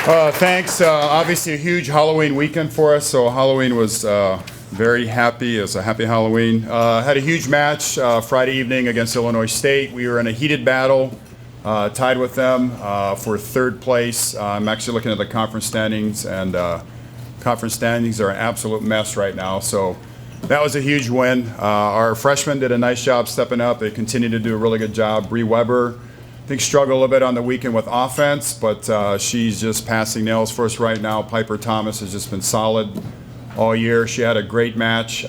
Thanks. Obviously a huge Halloween weekend for us, so Halloween was very happy. It was a happy Halloween. Had a huge match Friday evening against Illinois State. We were in a heated battle, tied with them for third place. I'm actually looking at the conference standings, and conference standings are an absolute mess right now, so that was a huge win. Our freshmen did a nice job stepping up. They continue to do a really good job. Bree Weber, I think, struggled a little bit on the weekend with offense, but she's just passing nails for us right now. Piper Thomas has just been solid all year. She had a great match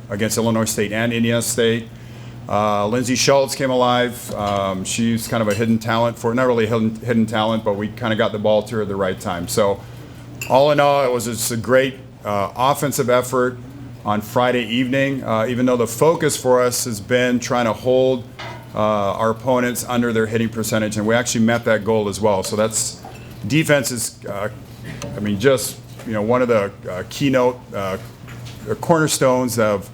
against Illinois State and Indiana State. Lindsay Schultz came alive. She's kind of a hidden talent not really a hidden talent, but we kind of got the ball to her at the right time. So all in all, it was just a great offensive effort on Friday evening, even though the focus for us has been trying to hold our opponents under their hitting percentage, and we actually met that goal as well. So that's defense is, just one of the keynote cornerstones of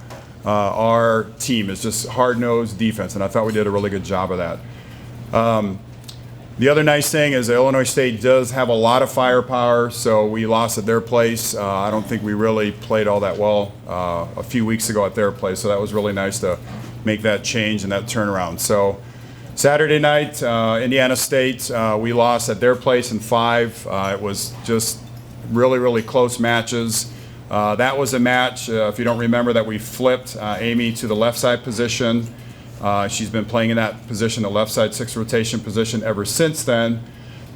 our team is just hard-nosed defense, and I thought we did a really good job of that. The other nice thing is that Illinois State does have a lot of firepower, so we lost at their place. I don't think we really played all that well a few weeks ago at their place, so that was really nice to make that change and that turnaround. So Saturday night, Indiana State, we lost at their place in 5. It was just really, really close matches. That was a match, if you don't remember, that we flipped Amy to the left side position. She's been playing in that position, the left side 6 rotation position, ever since then.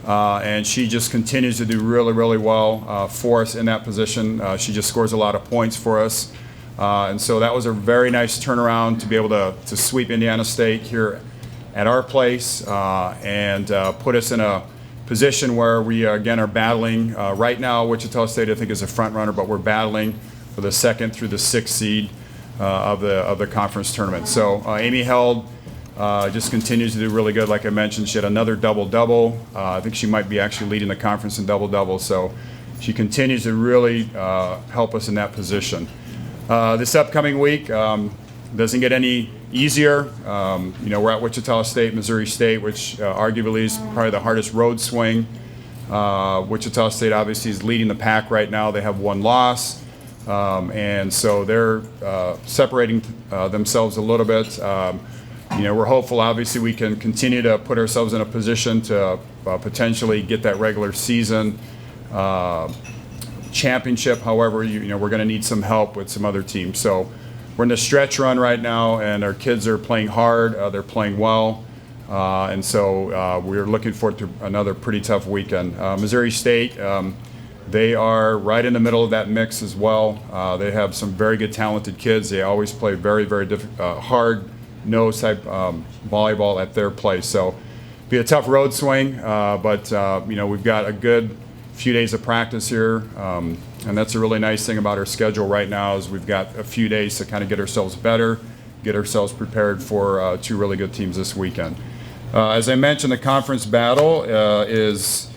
And she just continues to do really, really well for us in that position. She just scores a lot of points for us. And so that was a very nice turnaround to be able to sweep Indiana State here at our place and put us in a position where we, again, are battling. Right now, Wichita State, I think, is a front runner, but we're battling for the 2nd through the 6th seed of the conference tournament. So Amy Held just continues to do really good. Like I mentioned, she had another double-double. I think she might be actually leading the conference in double-double. So she continues to really help us in that position. This upcoming week doesn't get any easier. We're at Wichita State, Missouri State, which arguably is probably the hardest road swing. Wichita State obviously is leading the pack right now. They have 1 loss. And so they're separating themselves a little bit. We're hopeful, obviously, we can continue to put ourselves in a position to potentially get that regular season championship. However, we're going to need some help with some other teams. So we're in the stretch run right now, and our kids are playing hard. They're playing well. And so we're looking forward to another pretty tough weekend. Missouri State, they are right in the middle of that mix as well. They have some very good, talented kids. They always play very, very hard-nosed type volleyball at their place. So it'll be a tough road swing, but we've got a good few days of practice here, and that's a really nice thing about our schedule right now is we've got a few days to kind of get ourselves better, get ourselves prepared for 2 really good teams this weekend. As I mentioned, the conference battle is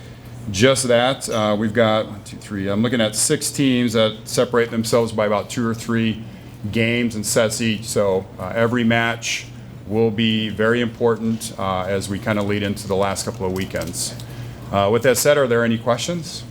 just that. We've got 1, 2, 3. I'm looking at 6 teams that separate themselves by about 2 or 3 games and sets each. So every match will be very important as we kind of lead into the last couple of weekends. With that said, are there any questions?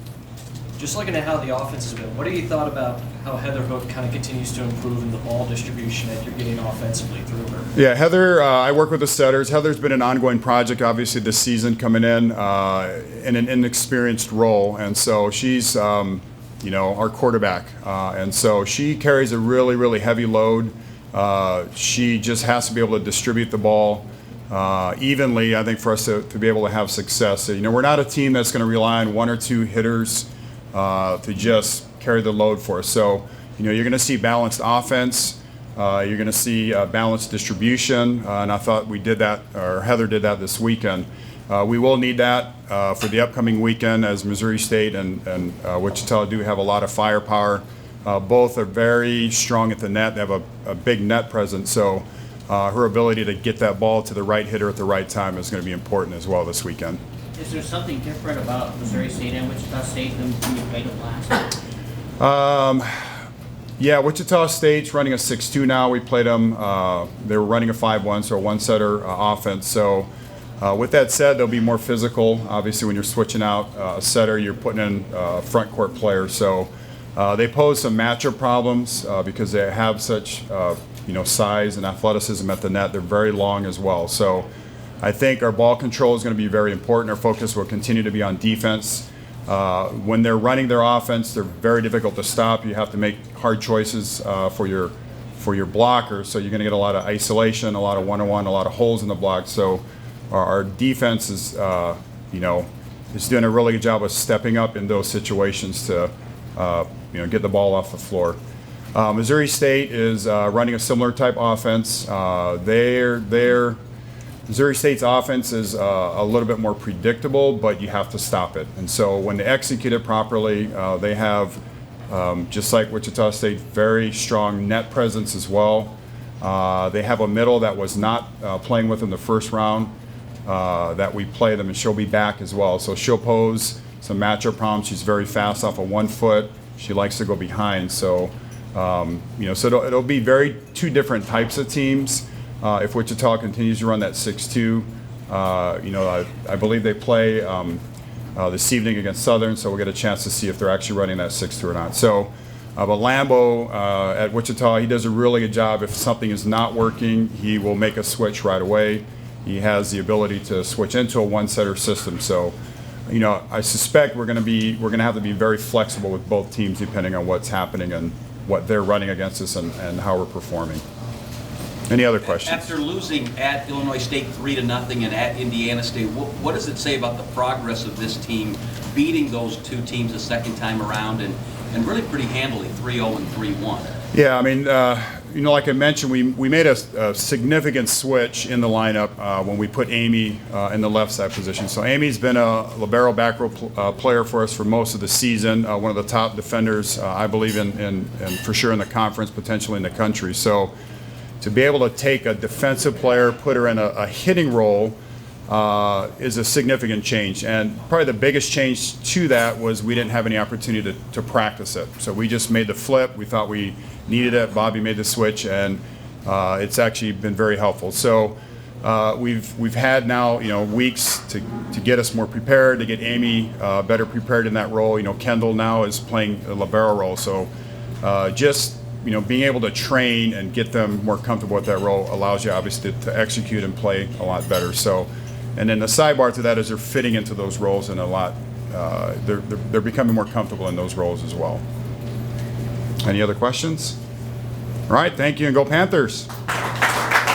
Just looking at how the offense has been, what have you thought about how Heather Hook kind of continues to improve in the ball distribution that you're getting offensively through her? Yeah, Heather, I work with the setters. Heather's been an ongoing project, obviously, this season coming in an inexperienced role. And so she's, our quarterback. And so she carries a really, really heavy load. She just has to be able to distribute the ball evenly, I think, for us to be able to have success. So, we're not a team that's going to rely on 1 or 2 hitters to just carry the load for us. So, you're going to see balanced offense. You're going to see balanced distribution, and I thought we did that, or Heather did that this weekend. We will need that for the upcoming weekend, as Missouri State and Wichita do have a lot of firepower. Both are very strong at the net. They have a big net presence, so her ability to get that ball to the right hitter at the right time is going to be important as well this weekend. Is there something different about Missouri State and Wichita State than when you played them last? Yeah, Wichita State's running a 6-2 now. We played them. They were running a 5-1, so a one-setter offense. So With that said, they'll be more physical. Obviously, when you're switching out a setter, you're putting in a front court player. So they pose some matchup problems because they have such size and athleticism at the net. They're very long as well. So I think our ball control is going to be very important. Our focus will continue to be on defense. When they're running their offense, they're very difficult to stop. You have to make hard choices for your blocker. So you're going to get a lot of isolation, a lot of one-on-one, a lot of holes in the block. So our defense is doing a really good job of stepping up in those situations to get the ball off the floor. Missouri State is running a similar type offense. Missouri State's offense is a little bit more predictable, but you have to stop it. And so when they execute it properly, they have, just like Wichita State, very strong net presence as well. They have a middle that was not playing with in the first round that we play them, and she'll be back as well. So she'll pose some matchup problems. She's very fast off of 1 foot. She likes to go behind. So, so it'll be two different types of teams. If Wichita continues to run that 6-2, I believe they play this evening against Southern, so we'll get a chance to see if they're actually running that 6-2 or not. So, but Lambo at Wichita, he does a really good job. If something is not working, he will make a switch right away. He has the ability to switch into a one-setter system. So, I suspect we're going to have to be very flexible with both teams depending on what's happening and what they're running against us and how we're performing. Any other questions? After losing at Illinois State 3-0 and at Indiana State, what does it say about the progress of this team beating those two teams a second time around and really pretty handily, 3-0 and 3-1? Yeah, I mean, like I mentioned, we made a significant switch in the lineup when we put Amy in the left side position. So Amy's been a libero back row player for us for most of the season, one of the top defenders, I believe, in for sure in the conference, potentially in the country. So to be able to take a defensive player, put her in a hitting role, is a significant change. And probably the biggest change to that was we didn't have any opportunity to practice it. So we just made the flip. We thought we needed it. Bobby made the switch, and it's actually been very helpful. So we've had now weeks to get us more prepared, to get Amy better prepared in that role. Kendall now is playing a libero role. So just being able to train and get them more comfortable with that role allows you obviously to execute and play a lot better. So, and then the sidebar to that is they're fitting into those roles and they're becoming more comfortable in those roles as well. Any other questions? All right, thank you, and go Panthers.